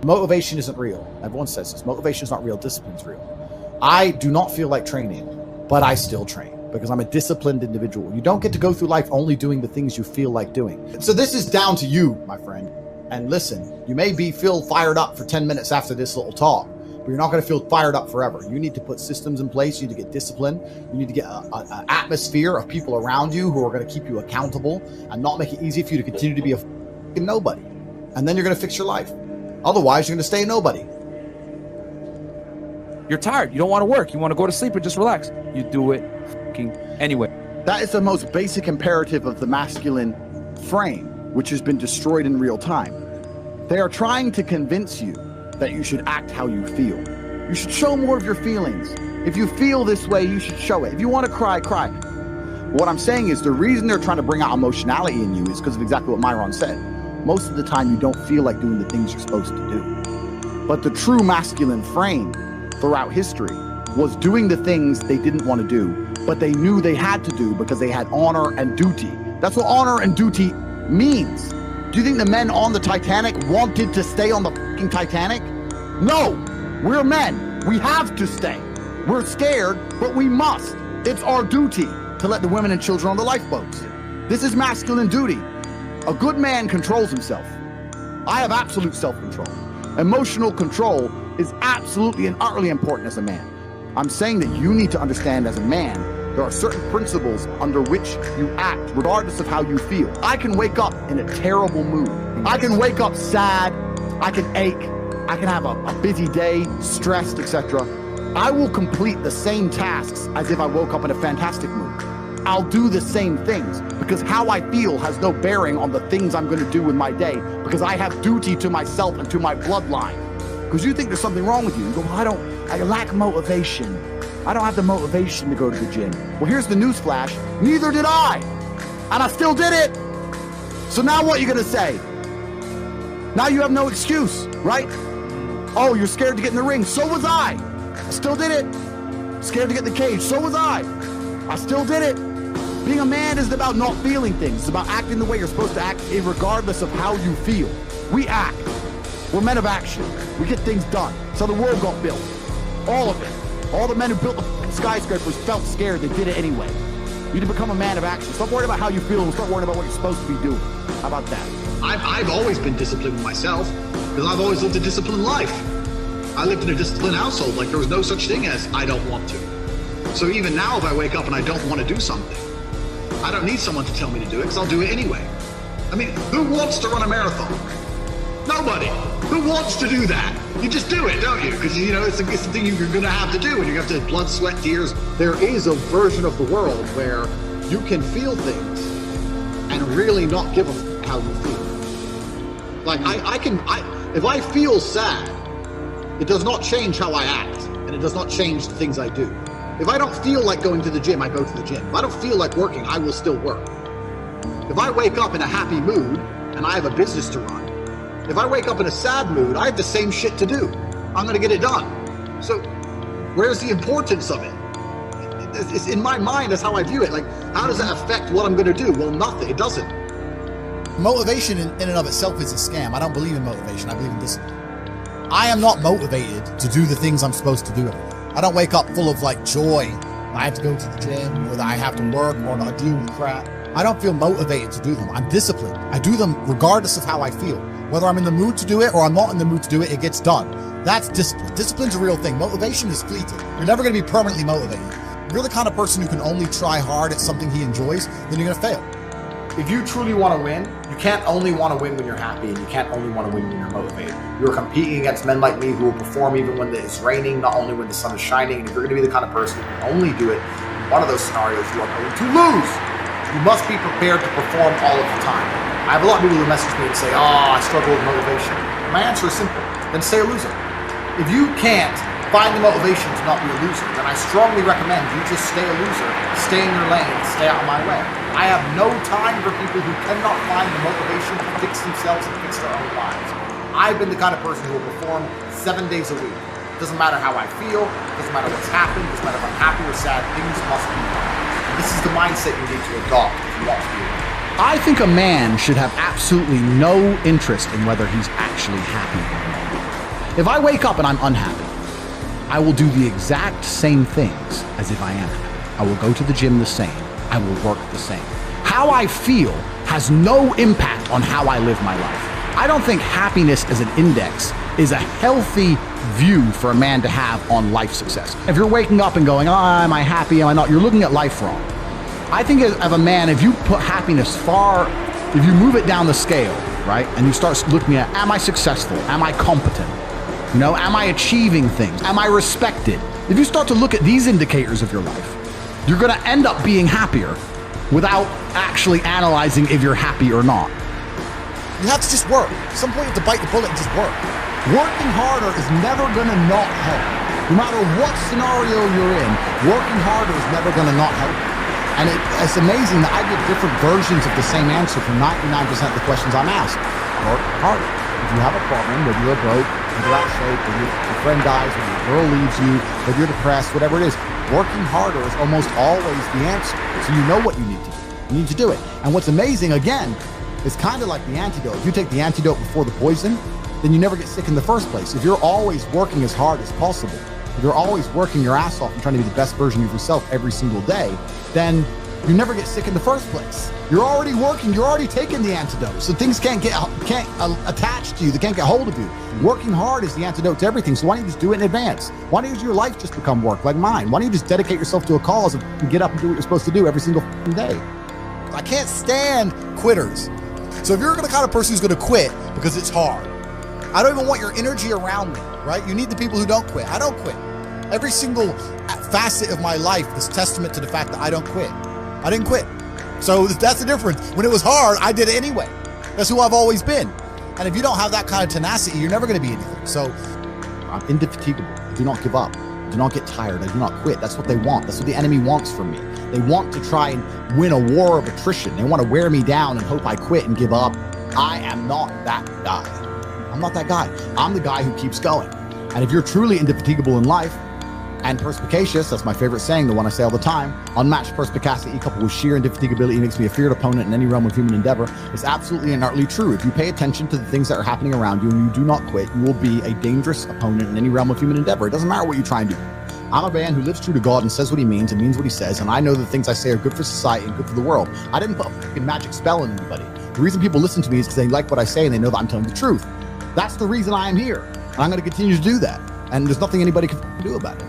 Motivation isn't real. Everyone says this. Motivation is not real. Discipline's real. I do not feel like training, but I still train because I'm a disciplined individual. You don't get to go through life only doing the things you feel like doing. So this is down to you, my friend. And listen, you may feel fired up for 10 minutes after this little talk, but you're not going to feel fired up forever. You need to put systems in place. You need to get discipline. You need to get an atmosphere of people around you who are going to keep you accountable and not make it easy for you to continue to be a fucking nobody. And then you're going to fix your life. Otherwise, you're going to stay a nobody. You're tired. You don't want to work. You want to go to sleep and just relax. You do it anyway. That is the most basic imperative of the masculine frame, which has been destroyed in real time. They are trying to convince you that you should act how you feel. You should show more of your feelings. If you feel this way, you should show it. If you want to cry, cry. What I'm saying is the reason they're trying to bring out emotionality in you is because of exactly what Myron said. Most of the time, you don't feel like doing the things you're supposed to do. But the true masculine frame throughout history was doing the things they didn't want to do, but they knew they had to do because they had honor and duty. That's what honor and duty means. Do you think the men on the Titanic wanted to stay on the fucking Titanic? No, we're men. We have to stay. We're scared, but we must. It's our duty to let the women and children on the lifeboats. This is masculine duty. A good man controls himself. I have absolute self-control. Emotional control is absolutely and utterly important as a man. I'm saying that you need to understand as a man, there are certain principles under which you act, regardless of how you feel. I can wake up in a terrible mood. I can wake up sad. I can ache. I can have a busy day, stressed, etc. I will complete the same tasks as if I woke up in a fantastic mood. I'll do the same things because how I feel has no bearing on the things I'm going to do in my day because I have duty to myself and to my bloodline. Because you think there's something wrong with you. You go, well, I lack motivation. I don't have the motivation to go to the gym. Well, here's the news flash. Neither did I. And I still did it. So now what are you going to say? Now you have no excuse, right? Oh, you're scared to get in the ring. So was I. I still did it. Scared to get in the cage. So was I. I still did it. Being a man isn't about not feeling things. It's about acting the way you're supposed to act, regardless of how you feel. We act. We're men of action. We get things done. So the world got built. All of it. All the men who built the skyscrapers felt scared. They did it anyway. You need to become a man of action. Stop worrying about how you feel and start worrying about what you're supposed to be doing. How about that? I've always been disciplined myself because I've always lived a disciplined life. I lived in a disciplined household. Like there was no such thing as I don't want to. So even now, if I wake up and I don't want to do something, I don't need someone to tell me to do it because I'll do it anyway. I mean, who wants to run a marathon? Nobody. Who wants to do that? You just do it, don't you? Because, you know, it's the thing you're going to have to do, and you have to blood, sweat, tears. There is a version of the world where you can feel things and really not give a f how you feel. Like, if I feel sad, it does not change how I act, and it does not change the things I do. If I don't feel like going to the gym, I go to the gym. If I don't feel like working, I will still work. If I wake up in a happy mood and I have a business to run, if I wake up in a sad mood, I have the same shit to do. I'm going to get it done. So where's the importance of it? It's in my mind, that's how I view it. Like, how does that affect what I'm going to do? Well, nothing. It doesn't. Motivation in and of itself is a scam. I don't believe in motivation. I believe in discipline. I am not motivated to do the things I'm supposed to do every day. I don't wake up full of like joy. I have to go to the gym, or that I have to work, or not deal with crap. I don't feel motivated to do them. I'm disciplined. I do them regardless of how I feel. Whether I'm in the mood to do it or I'm not in the mood to do it, it gets done. That's discipline. Discipline's a real thing. Motivation is fleeting. You're never going to be permanently motivated. If you're the kind of person who can only try hard at something he enjoys, then you're going to fail. If you truly want to win, you can't only want to win when you're happy, and you can't only want to win when you're motivated. You're competing against men like me who will perform even when it's raining, not only when the sun is shining. And if you're going to be the kind of person who can only do it in one of those scenarios, you are going to lose. You must be prepared to perform all of the time. I have a lot of people who message me and say, oh, I struggle with motivation. My answer is simple. Then stay a loser. If you can't find the motivation to not be a loser, then I strongly recommend you just stay a loser, stay in your lane, stay out of my way. I have no time for people who cannot find the motivation to fix themselves and fix their own lives. I've been the kind of person who will perform 7 days a week. It doesn't matter how I feel, it doesn't matter what's happened, it doesn't matter if I'm happy or sad, things must be done. And this is the mindset you need to adopt if you want to be a winner. I think a man should have absolutely no interest in whether he's actually happy or not. If I wake up and I'm unhappy, I will do the exact same things as if I am happy. I will go to the gym the same. I will work the same. How I feel has no impact on how I live my life. I don't think happiness as an index is a healthy view for a man to have on life success. If you're waking up and going, am I happy, am I not? You're looking at life wrong. I think of a man, if you put happiness if you move it down the scale, right? And you start looking at, am I successful? Am I competent? Am I achieving things? Am I respected? If you start to look at these indicators of your life, you're gonna end up being happier without actually analyzing if you're happy or not. You have to just work. At some point you have to bite the bullet and just work. Working harder is never gonna not help. No matter what scenario you're in, working harder is never gonna not help. And it's amazing that I get different versions of the same answer for 99% of the questions I'm asked. Work harder. If you have a problem, whether you're broke, whether you're out of shape, whether your friend dies, whether your girl leaves you, whether you're depressed, whatever it is, working harder is almost always the answer. So you know what you need to do. You need to do it. And what's amazing, again, is kind of like the antidote. If you take the antidote before the poison, then you never get sick in the first place. If you're always working as hard as possible, if you're always working your ass off and trying to be the best version of yourself every single day, then you never get sick in the first place. You're already working, you're already taking the antidote. So things can't attach to you, they can't get hold of you. Working hard is the antidote to everything. So why don't you just do it in advance? Why don't your life just become work like mine? Why don't you just dedicate yourself to a cause and get up and do what you're supposed to do every single day? I can't stand quitters. So if you're the kind of person who's gonna quit because it's hard, I don't even want your energy around me, right? You need the people who don't quit. I don't quit. Every single facet of my life is testament to the fact that I don't quit. I didn't quit. So that's the difference. When it was hard, I did it anyway. That's who I've always been. And if you don't have that kind of tenacity, you're never going to be anything. So I'm indefatigable. I do not give up. I do not get tired. I do not quit. That's what they want. That's what the enemy wants from me. They want to try and win a war of attrition. They want to wear me down and hope I quit and give up. I am not that guy. I'm not that guy. I'm the guy who keeps going. And if you're truly indefatigable in life, and perspicacious, that's my favorite saying, the one I say all the time, unmatched perspicacity coupled with sheer indefatigability makes me a feared opponent in any realm of human endeavor. It's absolutely and utterly true. If you pay attention to the things that are happening around you and you do not quit, you will be a dangerous opponent in any realm of human endeavor. It doesn't matter what you try and do. I'm a man who lives true to God and says what he means and means what he says, and I know the things I say are good for society and good for the world. I didn't put a fucking magic spell on anybody. The reason people listen to me is because they like what I say and they know that I'm telling the truth. That's the reason I am here, and I'm going to continue to do that, and there's nothing anybody can do about it.